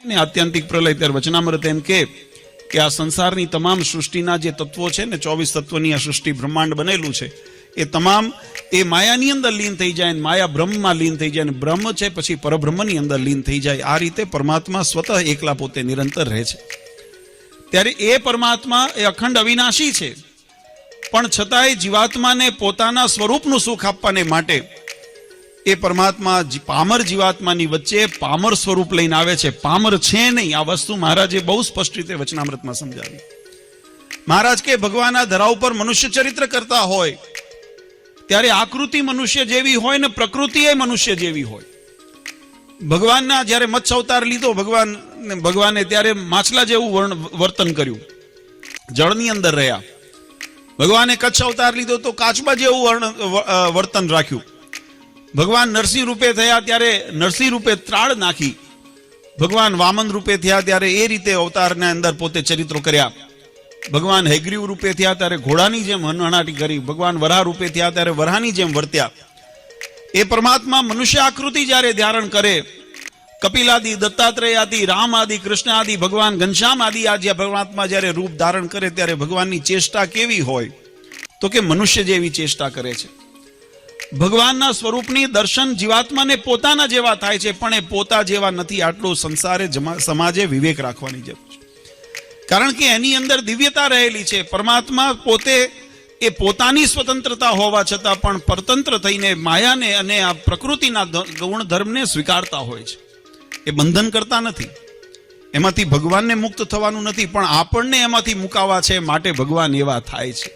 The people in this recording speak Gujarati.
ને આત્યંતિક પ્રલય ત્યારે વચનામૃત એમ કે આ સંસારની તમામ સૃષ્ટિના જે તત્વો છે ને 24 તત્વોની આ સૃષ્ટિ બ્રહ્માંડ બનેલું છે એ તમામ એ માયાની અંદર લીન થઈ જાય, માયા બ્રહ્મમાં લીન થઈ જાય, બ્રહ્મ છે પછી પરબ્રહ્મની અંદર લીન થઈ જાય. આ રીતે પરમાત્મા સ્વતઃ એકલા પોતે નિરંતર રહે છે. ત્યારે એ પરમાત્મા એ અખંડ અવિનાશી છે, પણ છતાંય જીવાત્માને પોતાના સ્વરૂપનું સુખ આપવાને માટે એ પરમાત્મા પામર જીવાત્માની વચ્ચે પામર સ્વરૂપ લઈને આવે છે. પામર છે નહીં, આ વસ્તુ મહારાજે બહુ સ્પષ્ટ રીતે વચનામૃતમાં સમજાવી. મહારાજ કે ભગવાનના ધરા ઉપર મનુષ્ય ચરિત્ર કરતા હોય ત્યારે આકૃતિ મનુષ્ય જેવી હોય ને પ્રકૃતિ એ મનુષ્ય જેવી હોય. ભગવાનના જ્યારે મત્સ્ય અવતાર લીધો ભગવાને ત્યારે માછલા જેવું વર્તન કર્યું, જળની અંદર રહ્યા. ભગવાને કચ્છ અવતાર લીધો તો કાચબા જેવું વર્તન રાખ્યું. ભગવાન નરસિંહ રૂપે થયા ત્યારે નરસિંહ રૂપે ત્રાળ નાખી. ભગવાન વામન રૂપે થયા ત્યારે એ રીતે અવતારના અંદર પોતે ચરિત્રો કર્યા. ભગવાન હયગ્રીવ રૂપે થયા ત્યારે ઘોડાની જેમ હણહણાટી કરી. ભગવાન વરાહ રૂપે થયા ત્યારે વરાહની જેમ વર્ત્યા. એ પરમાત્મા મનુષ્ય આકૃતિ જ્યારે ધારણ કરે, કપિલ આદિ, દત્તાત્રેય આદિ, રામ આદિ, કૃષ્ણ આદિ, ભગવાન ઘનશ્યામ આદિ આ જે પરમાત્મા જ્યારે રૂપ ધારણ કરે ત્યારે ભગવાનની ચેષ્ટા કેવી હોય તો કે મનુષ્ય જેવી ચેષ્ટા કરે છે. ભગવાનના સ્વરૂપની દર્શન જીવાત્માને પોતાના જેવા થાય છે, પણ એ પોતા જેવા નથી. આટલું સંસારે સમાજે વિવેક રાખવાની જરૂર છે, કારણ કે એની અંદર દિવ્યતા રહેલી છે. પરમાત્મા પોતે એ પોતાની સ્વતંત્રતા હોવા છતાં પણ પરતંત્ર થઈને માયાને અને આ પ્રકૃતિના ગુણધર્મને સ્વીકારતા હોય છે. એ બંધન કરતા નથી, એમાંથી ભગવાનને મુક્ત થવાનું નથી, પણ આપણને એમાંથી મુકાવા છે, માટે ભગવાન એવા થાય છે.